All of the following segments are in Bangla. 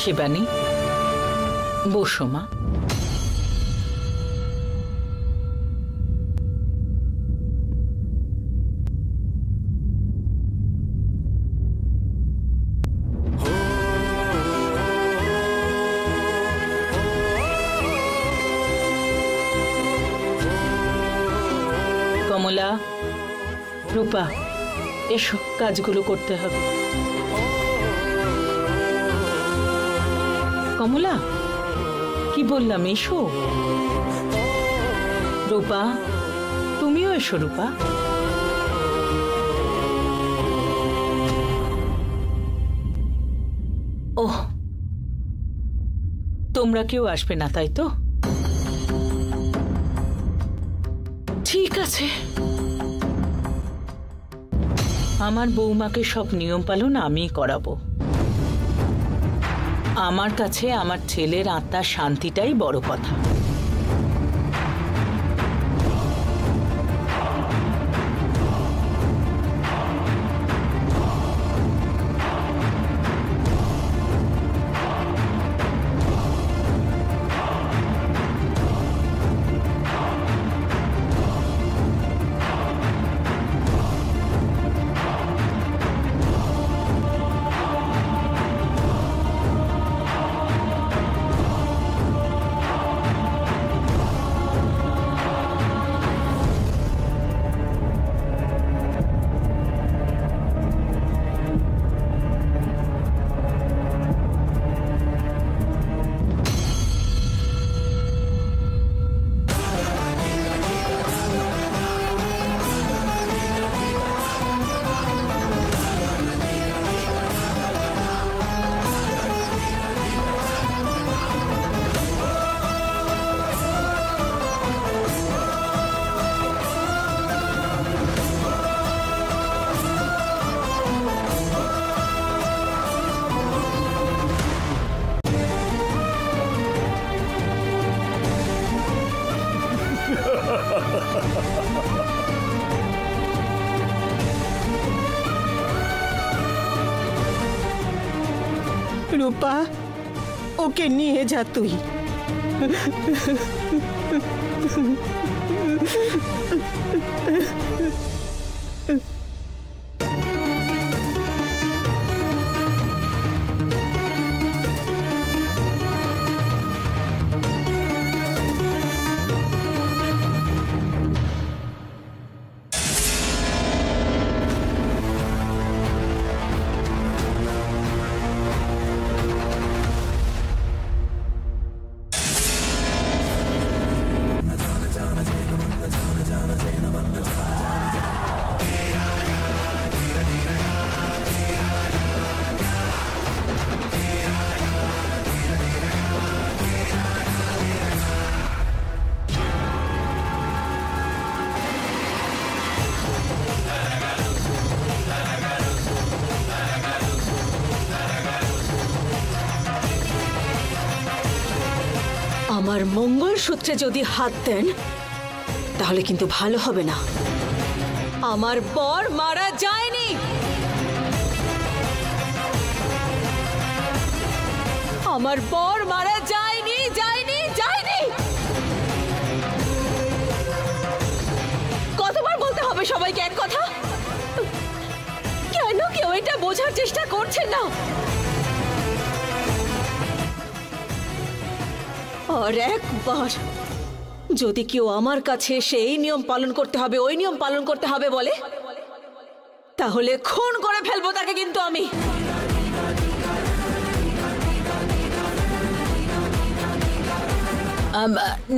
শিবানী, বসো মা। কমলা, রূপা, এসব কাজগুলো করতে হবে। কমলা, কি বললাম, এসো। রূপা, তুমিও এসো। রূপা, ওহ, তোমরা কেউ আসবে না তাই তো? ঠিক আছে, আমার বৌমাকে সব নিয়ম পালন আমিই করাবো। আমার কাছে আমার ছেলের আত্মার শান্তিটাই বড় কথা। রূপা, ওকে নিয়ে যা তুই। আমার মঙ্গলসূত্রে যদি হাত দেন তাহলে কিন্তু ভালো হবে না। আমার বর মারা যায়নি। আমার বর মারা যায়নি, যায়নি, যায়নি। কতবার বলতে হবে সবাইকে এক কথা? কেন কেউ এটা বোঝার চেষ্টা করছে না? আর একবার যদি কেউ আমার কাছে এসে এই নিয়ম পালন করতে হবে, ওই নিয়ম পালন করতে হবে বলে, তাহলে খুন করে ফেলবো তাকে। কিন্তু আমি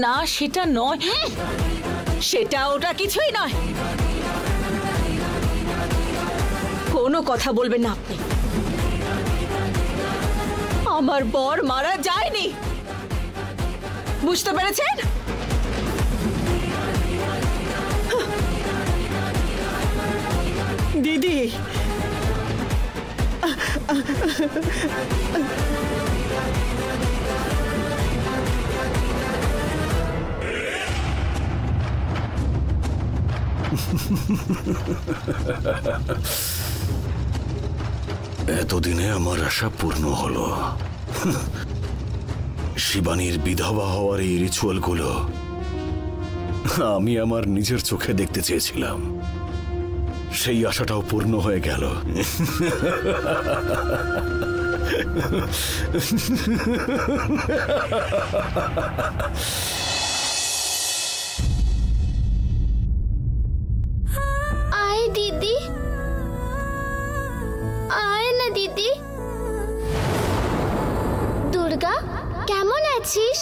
না, সেটা নয়। সেটা ওটা কিছুই নয়। কোনো কথা বলবেন না আপনি। আমার বর মারা যায়নি, বুঝতে পেরেছেন? দিদি, এতদিনে আমার আশা পূর্ণ হলো। শিবানীর বিধবা হওয়ার এই রিচুয়ালগুলো আমি আমার নিজের চোখে দেখতে চেয়েছিলাম। সেই আশাটাও পূর্ণ হয়ে গেল। আয় দিদি, আয় না দিদি। দুর্গা, কেমন আছিস?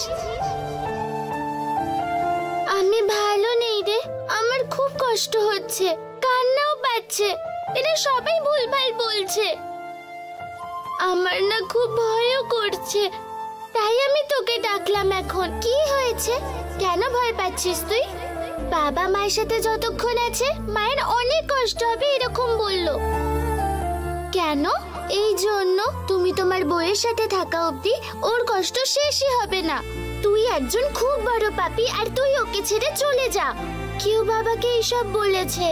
আমি ভালো নেই রে, আমার খুব কষ্ট হচ্ছে, কান্নাও পাচ্ছে। এরা সবাই ভুলভাল বলছে, আমার না খুব ভয়ও করছে। তাই আমি তোকে ডাকলাম। এখন কি হয়েছে? কেন ভয় পাচ্ছিস তুই? বাবা মায়ের সাথে যতক্ষণ আছে মায়ের অনেক কষ্ট হবে এরকম বললো। কেন? এই জন্য তুমি তোমার বউয়ের সাথে থাকা অবধি ওর কষ্ট শেষই হবে না। তুই একজন খুব বড় পাপী, আর তুই ওকে ছেড়ে চলে যা। কেউ বাবাকে এইসব বলেছে,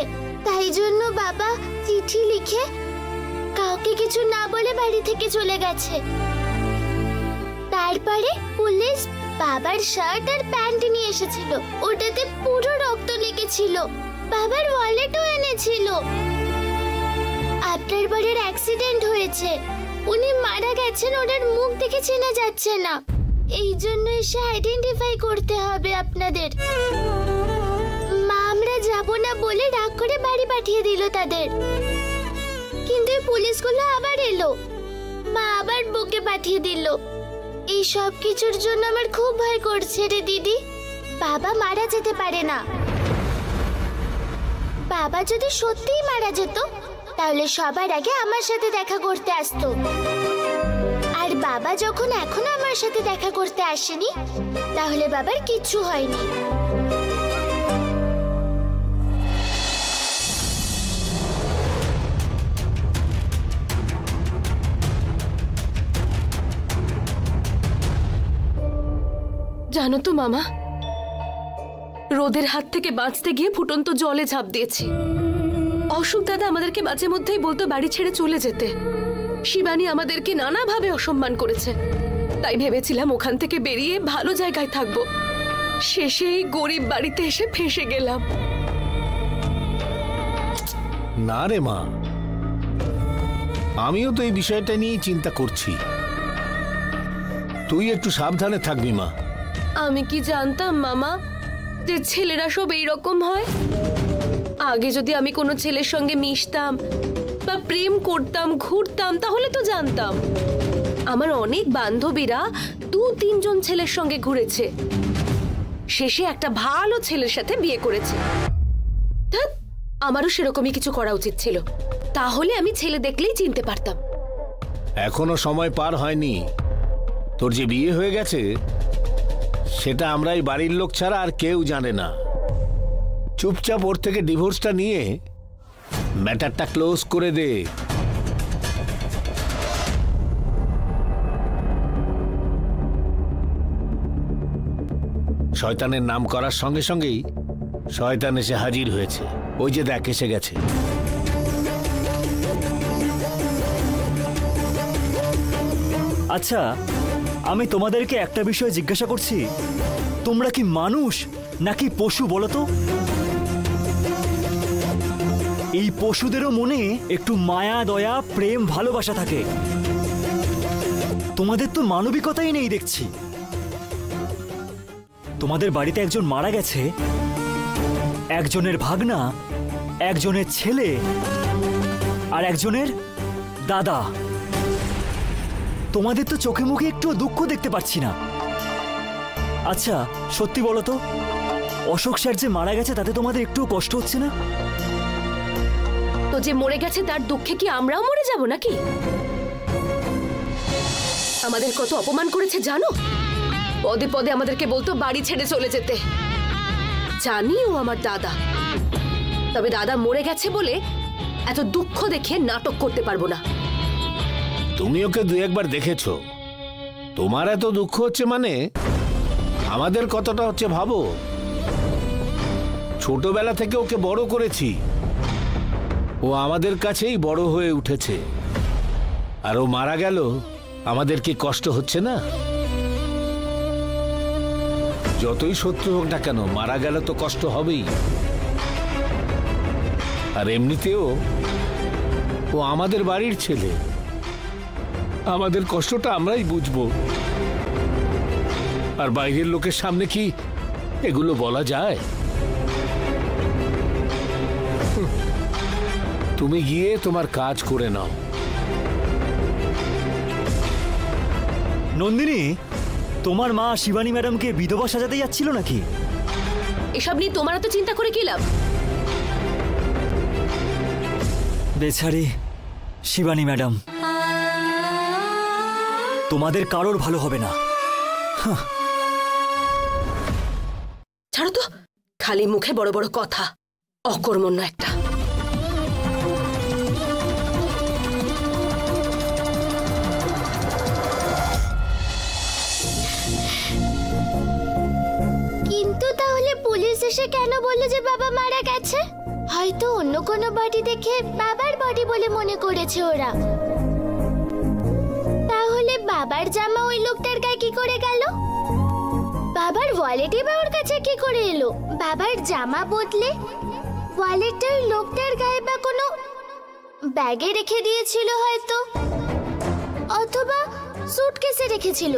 তাই জন্য বাবা চিঠি লিখে কাউকে কিছু না বলে বাড়ি থেকে চলে গেছে। তারপরে পুলিশ বাবার শার্ট আর প্যান্ট নিয়ে এসেছিল, ওটাতে পুরো রক্ত লেগেছিল। বাবার ওয়ালেটও এনেছিল। আপনার বাড়ির অ্যাক্সিডেন্ট হয়েছে, উনি মারা গেছেন, ওনার মুখ দেখে চেনা যাচ্ছে না। এই জন্য এসে আইডেন্টিফাই করতে হবে আপনাদের। মা আমরা যাব না বলে রাগ করে বাড়ি পাঠিয়ে দিল তাদের। কিন্তু এই পুলিশগুলো আবার এলো, মা আবার বউকে পাঠিয়ে দিল। এই সব কিছুর জন্য আমার খুব ভয় করছে রে দিদি। বাবা মারা যেতে পারে না। বাবা যদি সত্যিই মারা যেত তাহলে সবার আগে আমার সাথে দেখা করতে আসতো। আর বাবা যখন এখনো আমার সাথে দেখা করতে আসেনি, তাহলে বাবার কিচ্ছু হয়নি। জানো তো মামা, রোদের হাত থেকে বাঁচতে গিয়ে ফুটন্ত জলে ঝাঁপ দিয়েছি। অশোক দাদা আমাদেরকে মাঝে মধ্যেই বলতো বাড়ি ছেড়ে চলে যেতে। শিবানী আমাদেরকে নানাভাবে অসম্মান করেছে, তাই ভেবেছিলাম ওখান থেকে বেরিয়ে ভালো জায়গায় থাকবো। শেষে এই গরিব বাড়িতে এসে ফেঁসে গেলাম। না রে মা, আমিও তো এই বিষয়টা নিয়ে চিন্তা করছি। তুই একটু সাবধানে থাকবি মা। আমি কি জানতাম মামা যে ছেলেরা সব এইরকম হয়? আগে যদি আমি কোনো ছেলের সঙ্গে মিশতাম বা প্রেম করতাম, ঘুরতাম, তাহলে তো জানতাম। আমার অনেক বান্ধবীরা 2-3 জন ছেলের সঙ্গে ঘুরেছে, শেষে একটা ভালো ছেলের সাথে বিয়ে করেছে। ধ্যাৎ, আমারও সেরকমই কিছু করা উচিত ছিল, তাহলে আমি ছেলে দেখলেই চিনতে পারতাম। এখনো সময় পার হয়নি। তোর যে বিয়ে হয়ে গেছে সেটা আমরা এই বাড়ির লোক ছাড়া আর কেউ জানে না। চুপচাপ ওর থেকে ডিভোর্সটা নিয়ে ম্যাটারটা ক্লোজ করে দে। শয়তানের নাম করার সঙ্গে সঙ্গেই শয়তান এসে হাজির হয়েছে। ওই যে দেখ, এসে গেছে। আচ্ছা, আমি তোমাদেরকে একটা বিষয় জিজ্ঞাসা করছি, তোমরা কি মানুষ নাকি পশু বলো তো? এই পশুদেরও মনে একটু মায়া, দয়া, প্রেম, ভালোবাসা থাকে। তোমাদের তো মানবিকতাই নেই দেখছি। তোমাদের বাড়িতে একজন মারা গেছে, একজনের ভাগনা, একজনের ছেলে আর একজনের দাদা। তোমাদের তো চোখে মুখে একটু দুঃখ দেখতে পাচ্ছি না। আচ্ছা সত্যি বলো তো, অশোক স্যার যে মারা গেছে তাতে তোমাদের একটু কষ্ট হচ্ছে না? তো যে মরে গেছে তার দুঃখে কি আমরাও মরে যাব নাকি? আমাদের কত অপমান করেছে জানো? পদে পদে আমাদেরকে বলতো বাড়ি ছেড়ে চলে যেতে। জানি ও আমার দাদা, তবে দাদা মরে গেছে বলে এত দুঃখ দেখে নাটক করতে পারবো না। তুমি ওকে 2-1 দেখেছ, তোমার এত দুঃখ হচ্ছে মানে আমাদের কতটা হচ্ছে ভাবো। ছোটবেলা থেকে ওকে বড় করেছি, ও আমাদের কাছেই বড় হয়ে উঠেছে। আর ও মারা গেল আমাদের কি কষ্ট হচ্ছে না? যতই শত্রু হোক না কেন, মারা গেলে তো কষ্ট হবেই। আর এমনিতেও ও আমাদের বাড়ির ছেলে, আমাদের কষ্টটা আমরাই বুঝবো। আর বাইরের লোকের সামনে কি এগুলো বলা যায়? তুমি গিয়ে তোমার কাজ করে নাও। নন্দিনী, তোমার মা শিবানী ম্যাডামকে বিধবা সাজাতে যাচ্ছিল নাকি? এসব নিয়ে তোমার তো চিন্তা করে কি লাভ? বেচারি শিবানী ম্যাডাম, তোমাদের কারোর ভালো হবে না। ছাড়ো তো, খালি মুখে বড় বড় কথা, অকর্মণ্য একটা। কিন্তু তাহলে পুলিশ এসে কেন বললো যে বাবা মারা গেছে? হয়তো অন্য কোনো বডি দেখে বাবার বডি বলে মনে করেছে ওরা। তাহলে বাবার জামা ওই লোকটার গায়ে কি করে গেল? বাবার ওয়ালেটই বা ওর কাছে কি করে এলো? বাবার জামা বদলে ওয়ালেটটা ওই লোকটার গায়ে বা কোনো ব্যাগে রেখে দিয়েছিল হয়তো, অথবা সুটকেসে রেখেছিল।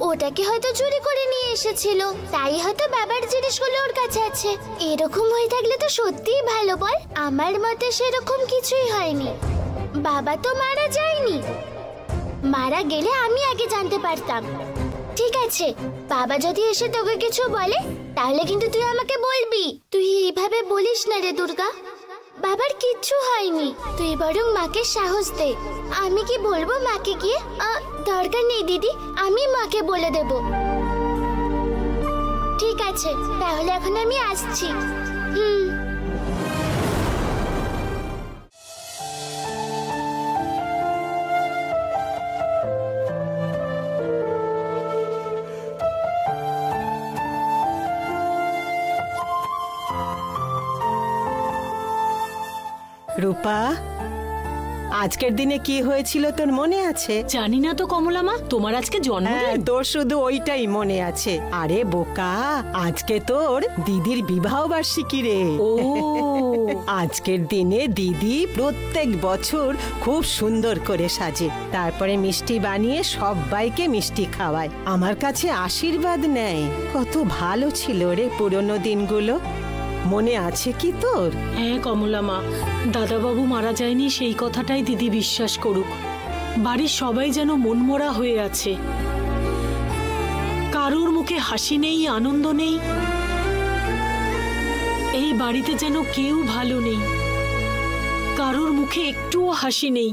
ওটাকে হয়তো চুরি করে নিয়ে এসেছিল, তাই হয়তো বাবার জিনিসগুলো ওর কাছে আছে। এরকম হয়ে থাকলে তো সত্যিই ভালো বল। আমার মতে সেরকম কিছুই হয়নি। বাবা তো মারা যায়নি, মারা গেলে আমি আগে জানতে পারতাম। ঠিক আছে, বাবা যদি এসে তোকে কিছু বলে তাহলে কিন্তু তুই আমাকে বলবি। তুই এইভাবে বলিস না রে দুর্গা, বাবার কিচ্ছু হয়নি। তুই বরং মাকে সাহস দে। আমি কি বলবো মাকে গিয়ে? দরকার নেই দিদি, আমি মাকে বলে দেব। ঠিক আছে, তাহলে এখন আমি আসছি। রূপা, আজকের দিনে কি হয়েছিল তোর মনে আছে? জানি না তো কমলা মা, তোমার আজকে জন্মদিন? তোর শুধু ওইটাই মনে আছে। আরে বোকা, আজকে তোর দিদির বিবাহ বার্ষিকী রে। ও, আজকের দিনে দিদি প্রত্যেক বছর খুব সুন্দর করে সাজে, তারপরে মিষ্টি বানিয়ে সবাইকে মিষ্টি খাওয়ায়, আমার কাছে আশীর্বাদ নেয়। কত ভালো ছিল রে পুরনো দিনগুলো, মনে আছে কি তোর? হ্যাঁ কমলা মা, দাদাবাবু মারা যায়নি সেই কথাটাই দিদি বিশ্বাস করুক। বাড়ির সবাই যেন মনমরা হয়ে আছে, কারোর মুখে হাসি নেই, আনন্দ নেই। এই বাড়িতে যেন কেউ ভালো নেই, কারোর মুখে একটুও হাসি নেই,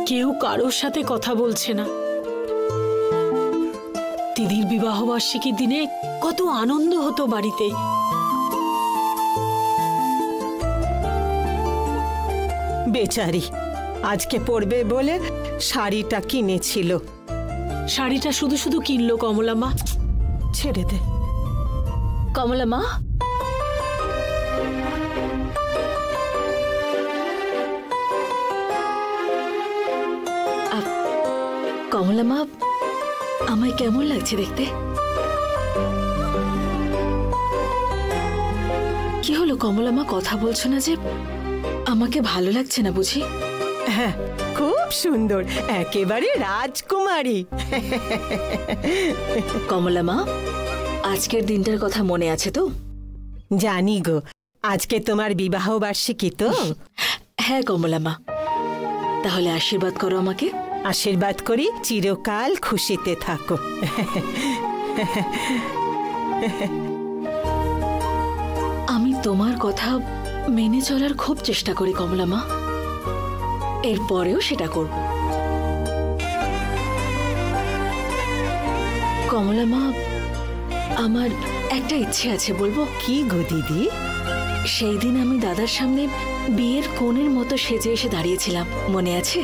কেউ কারোর সাথে কথা বলছে না। দিদির বিবাহ বার্ষিকীর দিনে কত আনন্দ হতো বাড়িতে। বেচারি আজকে পরবে বলে শাড়িটা কিনেছিল। শাড়িটা শুধু শুধু কিনলো কমলা মা। ছেড়ে দে কমলা মা, কমলা মা, আমায় কেমন লাগছে দেখতে? কি হলো কমলা মা, কথা বলছো না যে? আমাকে ভালো লাগছে না বুঝি? হ্যাঁ, খুব সুন্দর, একেবারে রাজকুমারী। কমলা মা, আজকের দিনটার কথা মনে আছে তো? জানি গো, আজকে তোমার বিবাহ বার্ষিকী তো? হ্যাঁ কমলা মা, তাহলে আশীর্বাদ করো আমাকে। আশীর্বাদ করি চিরকাল খুশিতে থাকো। আমি তোমার কথা মেনে চলার খুব চেষ্টা করি কমলা মা, এরপরেও সেটা করব। কমলা মা, আমার একটা ইচ্ছে আছে, বলবো? কি গো দিদি? সেই দিন আমি দাদার সামনে বিয়ের কনের মতো সেজে এসে দাঁড়িয়েছিলাম, মনে আছে?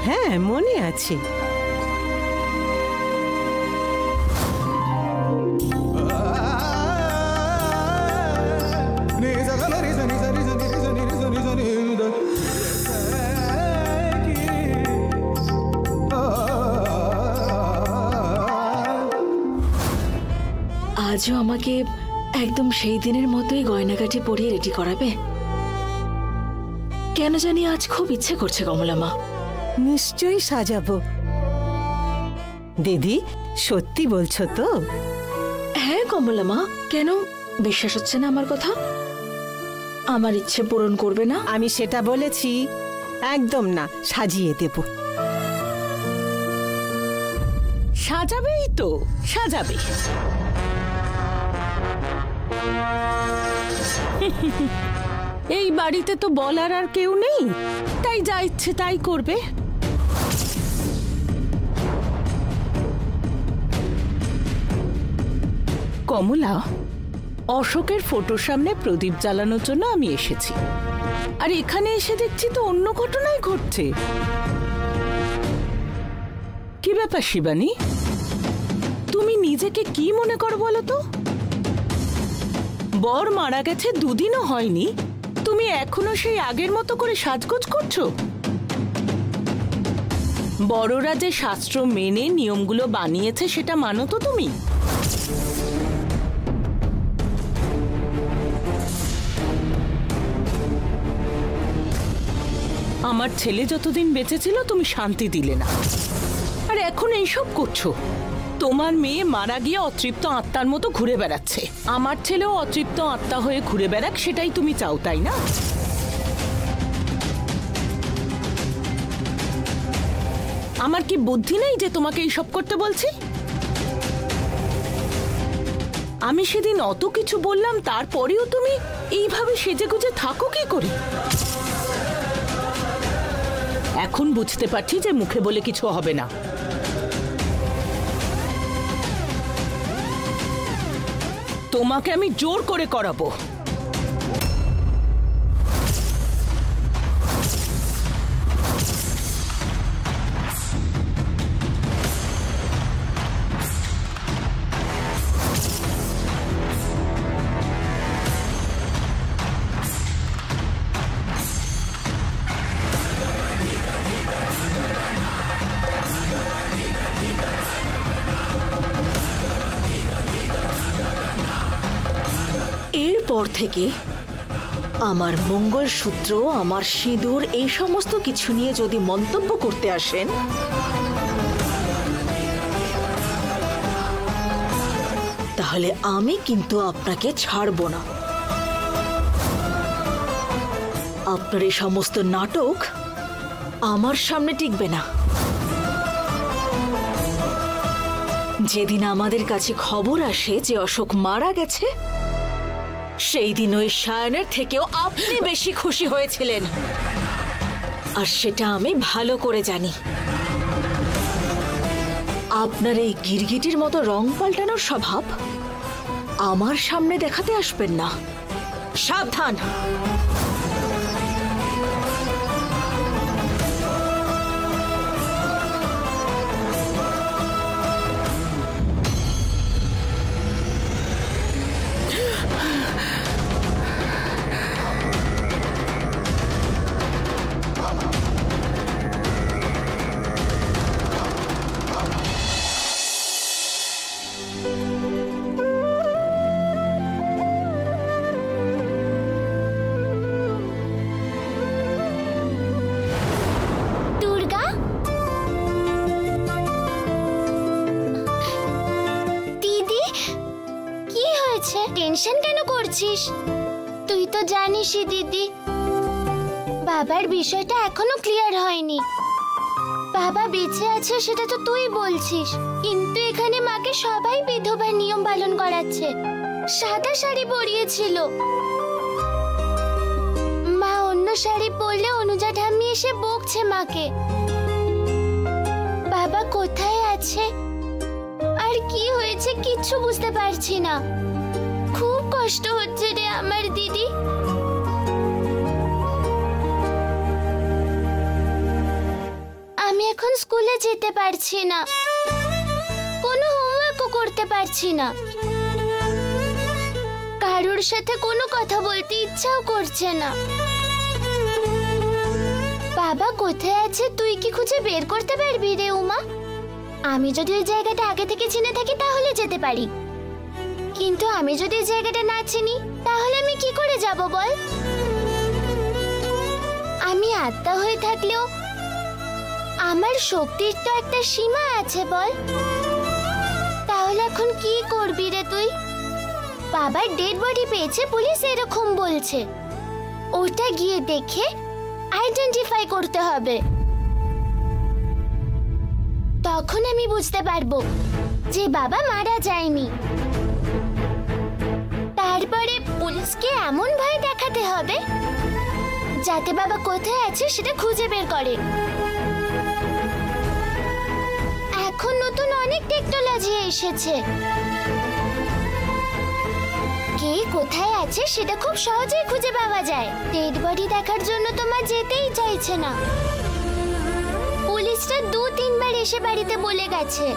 হ্যাঁ মনে আছে। আজও আমাকে একদম সেই দিনের মতোই গয়নাগাটি পরিয়ে রেডি করাবে? কেন জানি আজ খুব ইচ্ছে করছে কমলা মা। নিশ্চয়ই সাজাবো। দিদি, সত্যি বলছো তো? হ্যাঁ কমলা মা, কেন বিশ্বাস হচ্ছে না আমার কথা? আমার ইচ্ছে পূরণ করবে না? আমি সেটা বলেছি? একদম না, সাজিয়ে দেব। সাজাবেই তো, সাজাবে। এই বাড়িতে তো বলার আর কেউ নেই, তাই যা ইচ্ছে তাই করবে। কমলা, অশোকের ফটোর সামনে প্রদীপ জ্বালানোর জন্য আমি এসেছি, আর এখানে এসে দেখছি তো অন্য ঘটনাই ঘটছে। কি ব্যাপার শিবানী, তুমি নিজেকে কি মনে করো বলো তো? বর মারা গেছে দুদিনও হয়নি, তুমি এখনো সেই আগের মতো করে সাজগোজ করছো? বড়রা যে শাস্ত্র মেনে নিয়মগুলো বানিয়েছে সেটা মানো তো তুমি? আমার ছেলে যতদিন বেঁচে ছিল তুমি শান্তি দিলে না, আর এখন এইসব করছো। তোমার মেয়ে মারা গিয়ে অতৃপ্ত আত্মার মতো ঘুরে বেড়াচ্ছে, আমার ছেলেও অতৃপ্ত আত্মা হয়ে ঘুরে বেড়াক, সেটাই তুমি চাও, তাই না? আমার কি বুদ্ধি নেই যে তোমাকে এইসব করতে বলছি? আমি সেদিন অত কিছু বললাম, তারপরেও তুমি এইভাবে সেজেগুজে থাকো কি করে? এখন বুঝতে পারছি যে মুখে বলে কিছু হবে না। তোমাকে আমি জোর করে করাবো। এরপর থেকে আমার মঙ্গলসূত্র, আমার সিঁদুর, এই সমস্ত কিছু নিয়ে যদি মন্তব্য করতে আসেন, তাহলে আমি কিন্তু আপনাকে ছাড়ব না। আপনার এই সমস্ত নাটক আমার সামনে টিকবে না। যেদিন আমাদের কাছে খবর আসে যে অশোক মারা গেছে, সেই দিন ওই সায়নের থেকেও আপনি বেশি খুশি হয়েছিলেন, আর সেটা আমি ভালো করে জানি। আপনার এই গিরগিটির মতো রং পাল্টানোর স্বভাব আমার সামনে দেখাতে আসবেন না, সাবধান। টেনশন কেন করছিস? তুই তো জানিসই দিদি, বাবার বিষয়টা এখনো ক্লিয়ার হয়নি। বাবা বেঁচে আছে সেটা তো তুই বলছিস, কিন্তু এখানে মাকে সবাই বিধবা নিয়ম পালন করাচ্ছে। সাদা শাড়ি পরিয়েছিল, মা অন্য শাড়ি পরলে অনুজা ঠাম্মি এসে বকছে মাকে। বাবা কোথায় আছে আর কি হয়েছে কিচ্ছু বুঝতে পারছি না। খুব কষ্ট হচ্ছে রে আমার দিদি। আমি এখন স্কুলে যেতে পারছি না, কোনো হোমওয়ার্কও করতে পারছি না, কারোর সাথে কোনো কথা বলতে ইচ্ছাও করছে না। বাবা কোথায় আছে তুই কি খুঁজে বের করতে পারবি রে উমা? আমি যদি ওই জায়গাটা আগে থেকে চিনে থাকি তাহলে যেতে পারি। কিন্তু আমি যদি জায়গাটা না চিনি তাহলে আমি কি করে যাব বল? আমি আত্মা হয়ে থাকলেও আমার শক্তির তো একটা সীমা আছে বল। তাহলে এখন কি করবি রে তুই? বাবার ডেড বডি পেয়েছে পুলিশ এরকম বলছে, ওটা গিয়ে দেখে আইডেন্টিফাই করতে হবে। তখন আমি বুঝতে পারবো যে বাবা মারা যায়নি। তারপরে পুলিশকে এমন ভয় দেখাতে হবে যাতে বাবা কোথায় আছে সেটা খুঁজে বের করে। এখন নতুন অনেক টেকনোলজি এসেছে, কে কোথায় আছে সেটা খুব সহজেই খুঁজে পাওয়া যায়। ডেড বডি দেখার জন্য তোমার যেতেই চাইছে না। পুলিশরা 2-3 বার এসে বাড়িতে বলে গেছে